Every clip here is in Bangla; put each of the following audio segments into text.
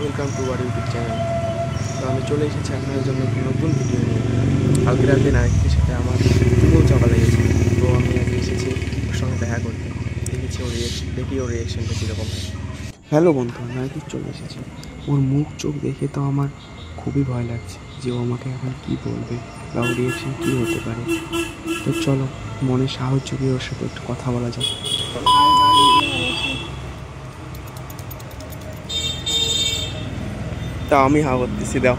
Welcome to our YouTube channel. তো আমি চলে এসেছি আপনাদের জন্য একটি নতুন ভিডিও নিয়ে। কালকে রাতে নায়কের সাথে আমার খুবও চকা লেগেছে, তো আমি আজকে এসেছি ওর সঙ্গে দেখা করতে। দেখেছি ওর রিয়েকশনটা কীরকম হয়। হ্যালো বন্ধু, নায়ক চলে এসেছে। ওর মুখ চোখ দেখে তো আমার খুবই ভয় লাগছে যে ও আমাকে এখন কী বলবে বা ওর রিয়েকশন কী হতে পারে। তো চলো, মনে সাহস জুগিয়ে ওর সাথে একটু কথা বলা যাক। তা আমি হা করতেছি, দাও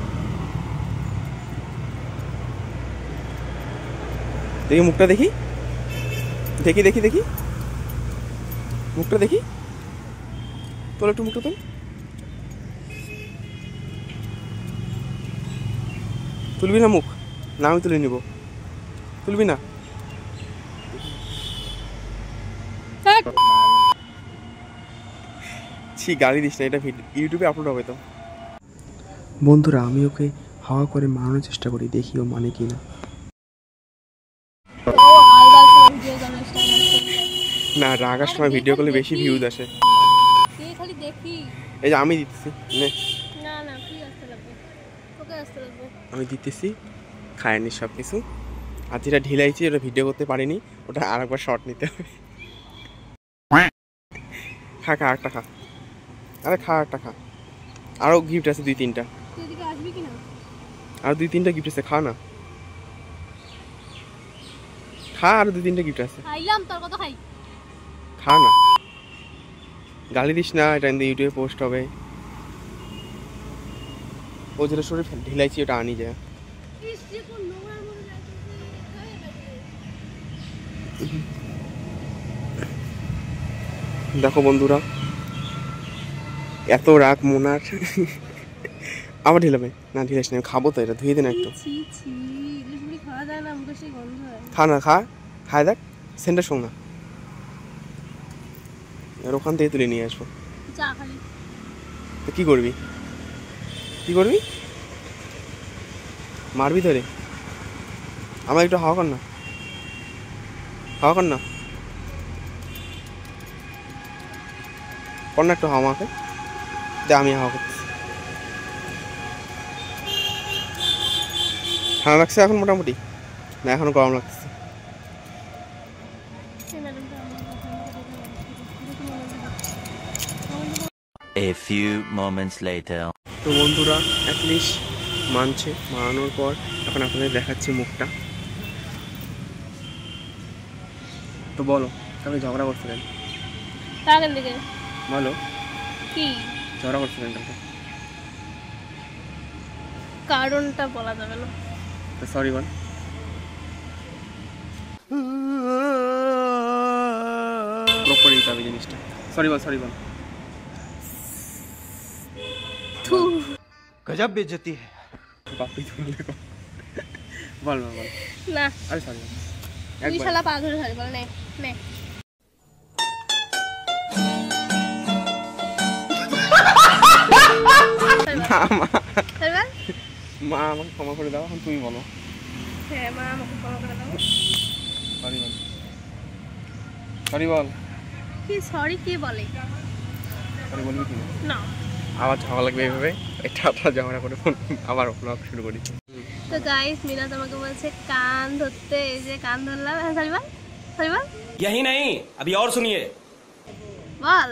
দেখি মুখটা, দেখি দেখি দেখি দেখি মুখটা দেখি। তোর একটু মুখটা তোল। তুলবি না মুখ? না আমি তুলে নিব। তুলবি না? ছি, গালি দিস না, এটা ইউটিউবে আপলোড হবে তো। বন্ধুরা, আমি ওকে হাওয়া করে মারানোর চেষ্টা করি, দেখি ও মানে কি না। না, রাগার সময় ভিডিও করলে বেশি ভিউজ আসে। এই যে আমি দিতেছি, আমি দিতেছি, খায়নি সব কিছু। আর যেটা ঢিলাইছি ওটা ভিডিও করতে পারিনি, ওটা আর একবার শর্ট নিতে হবে। খা খা, আরেকটা খা, আরে খা আরেকটা খা। আরও গিফট আছে 2-3টা, আর 2-3টা গিফট আছে, খা না, খা, আর 2-3টা গিফট আছে, খা না, গালি দিস না, এটা ইউটিউবে পোস্ট হবে। ও যেটা শরীর ঢিলাইছি ওটা আনি যায়। দেখো বন্ধুরা, এত রাগ মোনার। আবার ঢিলাবে না? ঢিলাইস না, খাবো তো, এটা ধুয়ে দে না একটু। খা না, খা, খায় দেখ, সেন্টার শোন না, আর ওখান থেকে তুলে নিয়ে আসবো। তো কি করবি, কি করবি? মারবি ধরে? আমার একটু হাওয়া কর না, হাওয়া কর না, কর না একটু হাওয়া আমাকে দে, আমি হাওয়া করতেছি। ঠান্ডা লাগছে এখন মোটামুটি? না, এখনো গরম লাগতেছে। A few moments later. তো বন্ধুরা, অ্যাটলিস্ট মানছে, মানানোর পর এখন আপনাদের দেখাচ্ছি মুখটা। তো বলো, তাহলে ঝগড়া করছিলেন? বলো কি ঝগড়া করছিলেন? কারণটা বলা যাবে না। তো সরি বল। প্রপার দিতে হবে জিনিসটা। সরি বল, সরি বল। गजब बेइज्जती है। বাপি বল বল বল। না, আরে সরি বল। তুই শালা পা ধরে সরি বল। নে নে, মা আমাকে ক্ষমা করে দাও, এখন তুমি বলো। হ্যাঁ, মা আমাকে ক্ষমা করে দাও। সরি বল, সরি বল। কি সরি কে বলে? সরি বলবি কি না? আবার ঝগড়া লাগবে এইভাবে? এটা ঝগড়া করে আবার ব্লগ শুরু করি। তো গাইস, মিনাত আমাকে বলছে কান ধরতে, এই যে কান ধরলাম। সরি বল, সরি বল। यही नहीं, अभी और सुनिए। বল।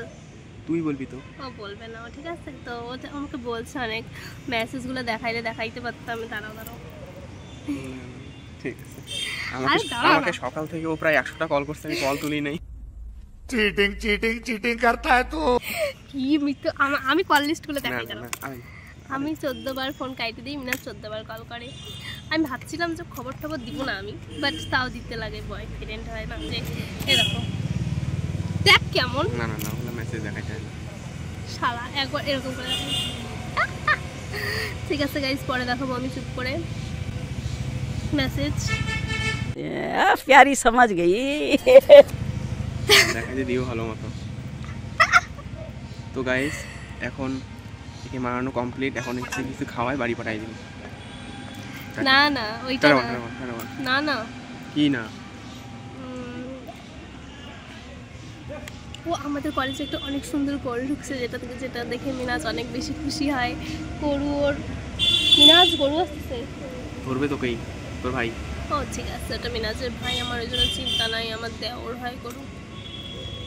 তুই বলবি তো? ও বলবে না, ঠিক আছে। তো ও আমাকে বলছে অনেক, মেসেজগুলো দেখাইলে দেখাইতে পারতাম। দাঁড়াও দাঁড়াও, ঠিক আছে। আমাকে সকাল থেকে ও প্রায় 100টা কল করছে, আমি কল তুলি নাই। चीटिंग चीटिंग चीटिंग करता है तू। কি মিথ্যে! আমি কল লিস্টগুলো দেখাই। না, আমি 14 বার ফোন কাইটে দিই, মিনাত 14 বার কল করে। আমি ভাবছিলাম যে খবর টবর দিব না আমি, বাট তাও দিতে লাগে। বয়ফ্রেন্ড হয় না যে, এরকম দেখ কেমন। না না না, ওগুলো মেসেজ দেখাই যায় না শালা, একবার এরকম করে দেখাই। ঠিক আছে গাইস, পরে দেখাবো আমি চুপ করে মেসেজ। प्यारी समझ गई। দেখাই দিও ভালো মতো। তো গাইস, এখন একে মারানো কমপ্লিট, এখন কিছু খাওয়াই বাড়ি পাঠাই দিন। না না, ওইটা না না। কি না? ও আমাদের কলেজে একটা অনেক সুন্দর গরু ঢুকছে, যেটা দেখে মিনাজ অনেক বেশি খুশি হয়। গরু ওর মিনাজ গরু আসছে, ধরবে তোকেই, তোর ভাই। ও ঠিক আছে, ওটা মিনাজের ভাই, আমার ওই জন্য চিন্তা নাই, আমার দেওর হয় গরু।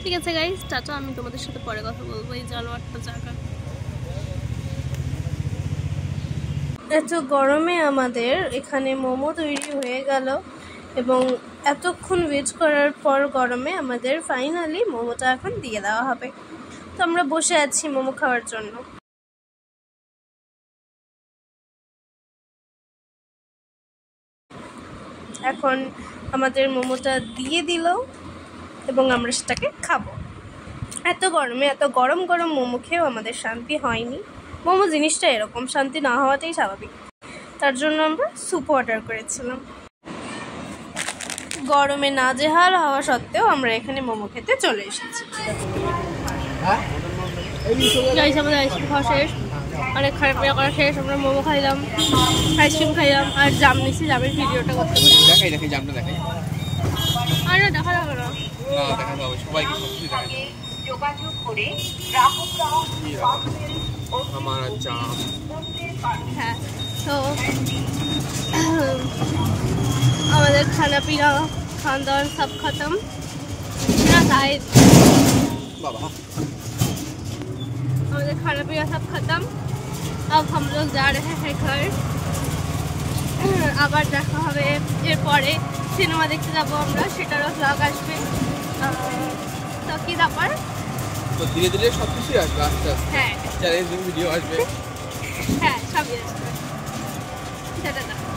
ঠিক আছে গাইস, টাটা, আমি তোমাদের সাথে পরে কথা বলবো। এই জানোয়ারটা জায়গা এত গরমে আমাদের এখানে মোমো তৈরি হয়ে গেল এবং এতক্ষণ ওয়েট করার পর গরমে আমাদের ফাইনালি মোমোটা এখন দিয়ে দেওয়া হবে। তো আমরা বসে আছি মোমো খাওয়ার জন্য। এখন আমাদের মোমোটা দিয়ে দিল এবং আমরা সেটাকে খাবো। এত গরমে এত গরম গরম মোমো খেয়েও আমাদের শান্তি হয়নি। মোমো জিনিসটা এরকম, শান্তি না হওয়াটাই স্বাভাবিক। তার জন্য আমরা স্যুপ অর্ডার করেছিলাম। গরমে নাজেহাল হওয়া সত্ত্বেও আমরা এখানে মোমো খেতে চলে এসেছি। আমাদের আইসক্রিম খাওয়া শেষ, অনেক খারাপ করা শেষ। আমরা মোমো খাইলাম, আইসক্রিম খাইলাম আর জাম নিচ্ছি। জামের ভিডিওটা করতে দেখাই জামটা দেখাই। আর না দেখা যাবে না, দেখা যাবে সবাইকে সবকিছু দেখাই। যোগাযোগ করে গ্রাহকরাও আমার জাম। হ্যাঁ। তো আমাদের खाना पीना खान दान सब खत्म ना शायद, বাবা আমাদের खाना पीना सब खत्म। अब हम लोग जा रहे हैं घर। আবার দেখা হবে এরপরে, সিনেমা দেখতে যাবো আমরা, সেটারও ব্লগ আসবে। তো কি ব্যাপার, তো ধীরে ধীরে সব কিছুই আসবে, আস্তে আস্তে হ্যাঁ চ্যালেঞ্জিং ভিডিও আসবে। হ্যাঁ সবই আসবে। টাটা।